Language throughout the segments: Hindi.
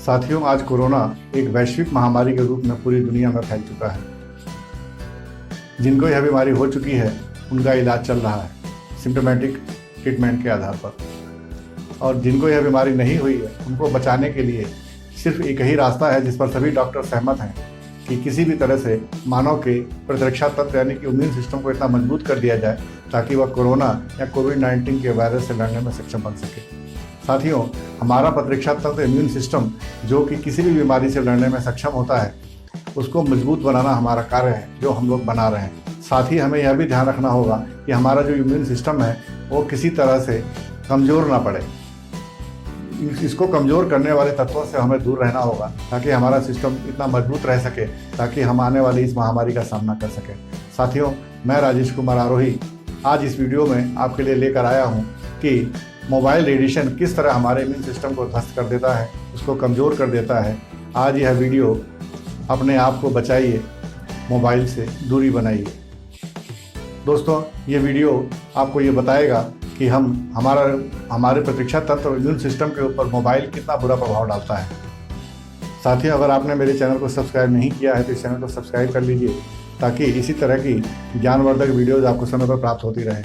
साथियों, आज कोरोना एक वैश्विक महामारी के रूप में पूरी दुनिया में फैल चुका है। जिनको यह बीमारी हो चुकी है उनका इलाज चल रहा है सिम्टोमेटिक ट्रीटमेंट के आधार पर, और जिनको यह बीमारी नहीं हुई है उनको बचाने के लिए सिर्फ एक ही रास्ता है जिस पर सभी डॉक्टर सहमत हैं कि किसी भी तरह से मानव के प्रतिरक्षा तंत्र यानी कि इम्यून सिस्टम को इतना मजबूत कर दिया जाए ताकि वह कोरोना या कोविड-19 के वायरस से लड़ने में सक्षम बन सके। साथियों, हमारा प्रतिरक्षा तंत्र इम्यून सिस्टम जो कि किसी भी बीमारी से लड़ने में सक्षम होता है, उसको मजबूत बनाना हमारा कार्य है जो हम लोग बना रहे हैं। साथ ही हमें यह भी ध्यान रखना होगा कि हमारा जो इम्यून सिस्टम है वो किसी तरह से कमज़ोर ना पड़े। इसको कमज़ोर करने वाले तत्वों से हमें दूर रहना होगा ताकि हमारा सिस्टम इतना मजबूत रह सके ताकि हम आने वाली इस महामारी का सामना कर सकें। साथियों, मैं राजेश कुमार आरोही आज इस वीडियो में आपके लिए लेकर आया हूँ कि मोबाइल रेडिएशन किस तरह हमारे इम्यून सिस्टम को ध्वस्त कर देता है, उसको कमज़ोर कर देता है। आज यह वीडियो अपने आप को बचाइए, मोबाइल से दूरी बनाइए। दोस्तों, ये वीडियो आपको ये बताएगा कि हमारे प्रतिरक्षा तंत्र और इम्यून सिस्टम के ऊपर मोबाइल कितना बुरा प्रभाव डालता है। साथियों, अगर आपने मेरे चैनल को सब्सक्राइब नहीं किया है तो इस चैनल को सब्सक्राइब कर लीजिए ताकि इसी तरह की ज्ञानवर्धक वीडियोज़ आपको समय पर प्राप्त होती रहे।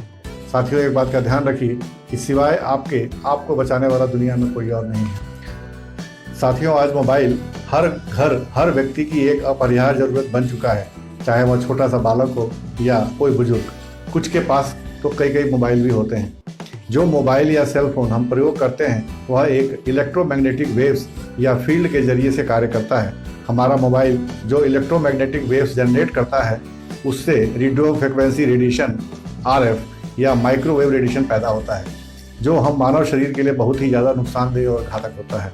साथियों, एक बात का ध्यान रखिए कि सिवाय आपको बचाने वाला दुनिया में कोई और नहीं है। साथियों, आज मोबाइल हर घर, हर व्यक्ति की एक अपरिहार्य ज़रूरत बन चुका है, चाहे वह छोटा सा बालक हो या कोई बुजुर्ग। कुछ के पास तो कई मोबाइल भी होते हैं। जो मोबाइल या सेल फोन हम प्रयोग करते हैं वह एक इलेक्ट्रोमैग्नेटिक वेव्स या फील्ड के जरिए से कार्य करता है। हमारा मोबाइल जो इलेक्ट्रोमैग्नेटिक वेव्स जनरेट करता है उससे रेडियो फ्रिक्वेंसी रेडिएशन RF या माइक्रोवेव रेडिएशन पैदा होता है जो हम मानव शरीर के लिए बहुत ही ज़्यादा नुकसानदेह और घातक होता है।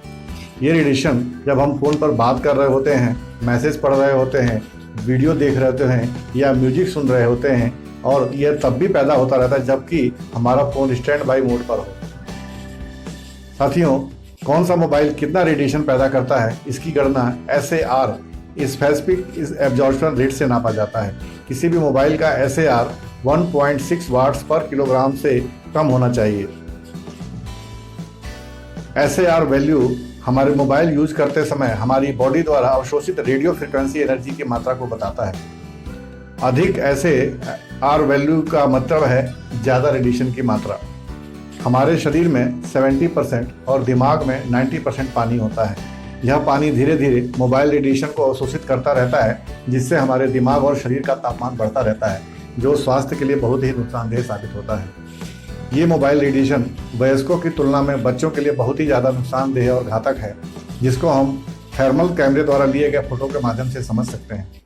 ये रेडिएशन जब हम फ़ोन पर बात कर रहे होते हैं, मैसेज पढ़ रहे होते हैं, वीडियो देख रहे होते हैं या म्यूजिक सुन रहे होते हैं, और यह तब भी पैदा होता रहता है जबकि हमारा फ़ोन स्टैंड बाई मोड पर हो। साथियों, कौन सा मोबाइल कितना रेडिएशन पैदा करता है इसकी गणना SAR स्पेसिफिक एब्जॉर्प्शन रेट से नापा जाता है। किसी भी मोबाइल का SAR 1.6 वाट्स पर किलोग्राम से कम होना चाहिए। SAR वैल्यू हमारे मोबाइल यूज करते समय हमारी बॉडी द्वारा अवशोषित रेडियो फ्रिक्वेंसी एनर्जी की मात्रा को बताता है। अधिक SAR वैल्यू का मतलब है ज़्यादा रेडिएशन की मात्रा। हमारे शरीर में 70% और दिमाग में 90% पानी होता है। यह पानी धीरे धीरे मोबाइल रेडिएशन को अवशोषित करता रहता है जिससे हमारे दिमाग और शरीर का तापमान बढ़ता रहता है जो स्वास्थ्य के लिए बहुत ही नुकसानदेह साबित होता है। ये मोबाइल रेडिएशन वयस्कों की तुलना में बच्चों के लिए बहुत ही ज़्यादा नुकसानदेह और घातक है, जिसको हम थर्मल कैमरे द्वारा लिए गए फोटो के माध्यम से समझ सकते हैं।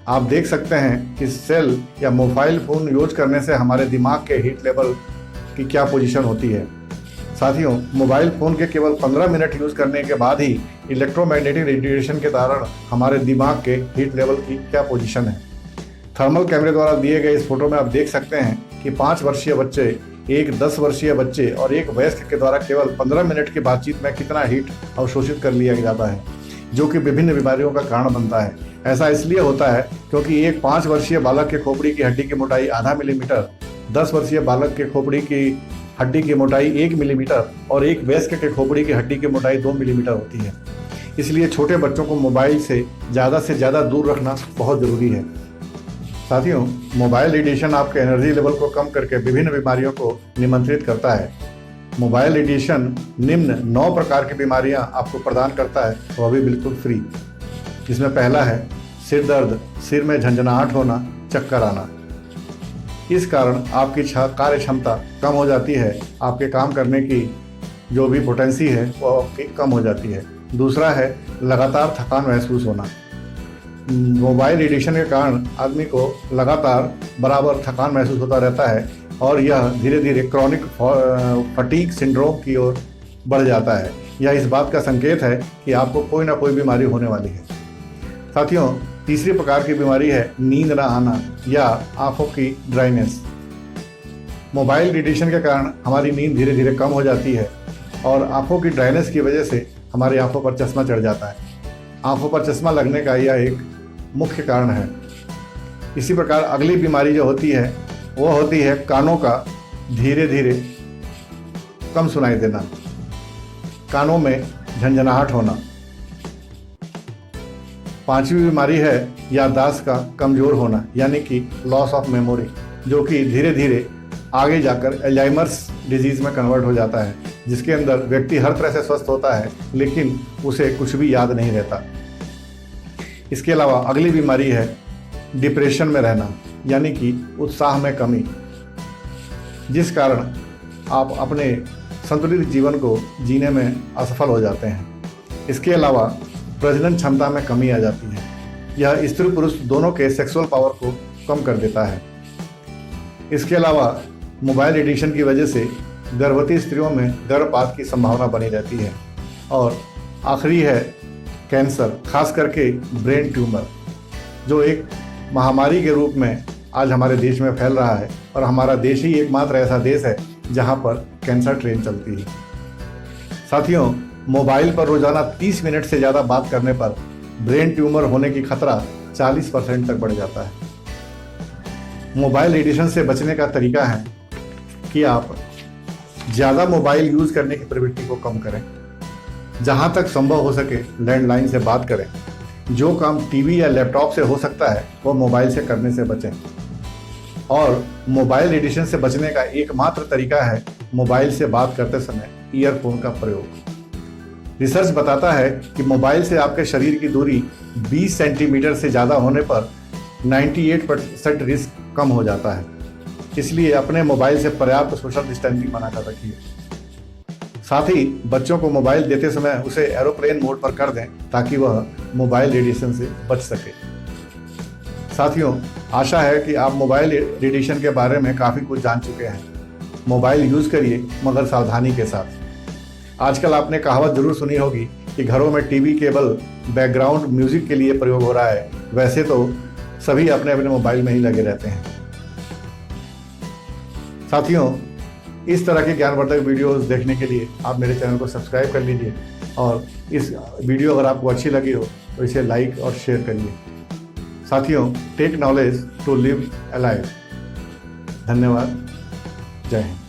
आप देख सकते हैं कि सेल या मोबाइल फ़ोन यूज करने से हमारे दिमाग के हीट लेवल की क्या पोजीशन होती है। साथियों, मोबाइल फ़ोन के केवल 15 मिनट यूज़ करने के बाद ही इलेक्ट्रोमैग्नेटिक रेडिएशन के कारण हमारे दिमाग के हीट लेवल की क्या पोजीशन है। थर्मल कैमरे द्वारा दिए गए इस फोटो में आप देख सकते हैं कि 5 वर्षीय बच्चे, एक 10 वर्षीय बच्चे और एक वयस्क के द्वारा केवल 15 मिनट की बातचीत में कितना हीट अवशोषित कर लिया जाता है जो कि विभिन्न बीमारियों का कारण बनता है। ऐसा इसलिए होता है क्योंकि एक 5 वर्षीय बालक के खोपड़ी की हड्डी की मोटाई आधा मिलीमीटर, 10 वर्षीय बालक के खोपड़ी की हड्डी की मोटाई 1 मिलीमीटर और एक वयस्क के खोपड़ी की हड्डी की मोटाई 2 मिलीमीटर होती है। इसलिए छोटे बच्चों को मोबाइल से ज़्यादा दूर रखना बहुत ज़रूरी है। साथियों, मोबाइल रेडिएशन आपके एनर्जी लेवल को कम करके विभिन्न बीमारियों को निमंत्रित करता है। मोबाइल रेडिएशन निम्न 9 प्रकार की बीमारियां आपको प्रदान करता है, वह भी बिल्कुल फ्री। जिसमें पहला है सिर दर्द, सिर में झंझनाहट होना, चक्कर आना। इस कारण आपकी कार्य क्षमता कम हो जाती है, आपके काम करने की जो भी पोटेंसी है वो आपकी कम हो जाती है। दूसरा है लगातार थकान महसूस होना। मोबाइल रेडिएशन के कारण आदमी को लगातार बराबर थकान महसूस होता रहता है और यह धीरे धीरे क्रॉनिक फटीग सिंड्रोम की ओर बढ़ जाता है। यह इस बात का संकेत है कि आपको कोई ना कोई बीमारी होने वाली है। साथियों, तीसरी प्रकार की बीमारी है नींद ना आना या आंखों की ड्राइनेस। मोबाइल रेडिएशन के कारण हमारी नींद धीरे धीरे कम हो जाती है और आंखों की ड्राइनेस की वजह से हमारी आंखों पर चश्मा चढ़ जाता है। आंखों पर चश्मा लगने का यह एक मुख्य कारण है। इसी प्रकार अगली बीमारी जो होती है वो होती है कानों का धीरे धीरे कम सुनाई देना, कानों में झंझनाहट होना। पांचवी बीमारी है याददाश्त का कमज़ोर होना, यानी कि लॉस ऑफ मेमोरी, जो कि धीरे धीरे आगे जाकर अल्जाइमर्स डिजीज़ में कन्वर्ट हो जाता है, जिसके अंदर व्यक्ति हर तरह से स्वस्थ होता है लेकिन उसे कुछ भी याद नहीं रहता। इसके अलावा अगली बीमारी है डिप्रेशन में रहना, यानी कि उत्साह में कमी, जिस कारण आप अपने संतुलित जीवन को जीने में असफल हो जाते हैं। इसके अलावा प्रजनन क्षमता में कमी आ जाती है। यह स्त्री पुरुष दोनों के सेक्सुअल पावर को कम कर देता है। इसके अलावा मोबाइल एडिक्शन की वजह से गर्भवती स्त्रियों में गर्भपात की संभावना बनी रहती है। और आखिरी है कैंसर, खास करके ब्रेन ट्यूमर, जो एक महामारी के रूप में आज हमारे देश में फैल रहा है। और हमारा देश ही एकमात्र ऐसा देश है जहां पर कैंसर ट्रेन चलती है। साथियों, मोबाइल पर रोजाना 30 मिनट से ज़्यादा बात करने पर ब्रेन ट्यूमर होने की खतरा 40% तक बढ़ जाता है। मोबाइल एडिक्शन से बचने का तरीका है कि आप ज़्यादा मोबाइल यूज़ करने की प्रवृत्ति को कम करें। जहाँ तक संभव हो सके लैंडलाइन से बात करें। जो काम टीवी या लैपटॉप से हो सकता है वो मोबाइल से करने से बचें। और मोबाइल एडिक्शन से बचने का एकमात्र तरीका है मोबाइल से बात करते समय ईयरफोन का प्रयोग। रिसर्च बताता है कि मोबाइल से आपके शरीर की दूरी 20 सेंटीमीटर से ज़्यादा होने पर 98% रिस्क कम हो जाता है। इसलिए अपने मोबाइल से पर्याप्त सोशल डिस्टेंसिंग बनाकर रखिए। साथ ही बच्चों को मोबाइल देते समय उसे एरोप्लेन मोड पर कर दें ताकि वह मोबाइल रेडिएशन से बच सके। साथियों, आशा है कि आप मोबाइल रेडिएशन के बारे में काफ़ी कुछ जान चुके हैं। मोबाइल यूज़ करिए मगर सावधानी के साथ। आजकल आपने कहावत जरूर सुनी होगी कि घरों में टीवी केवल बैकग्राउंड म्यूजिक के लिए प्रयोग हो रहा है। वैसे तो सभी अपने अपने मोबाइल में ही लगे रहते हैं। साथियों, इस तरह के ज्ञानवर्धक वीडियोस देखने के लिए आप मेरे चैनल को सब्सक्राइब कर लीजिए और इस वीडियो अगर आपको अच्छी लगी हो तो इसे लाइक और शेयर करिए। साथियों, take knowledge to live a life. धन्यवाद। जय हिंद।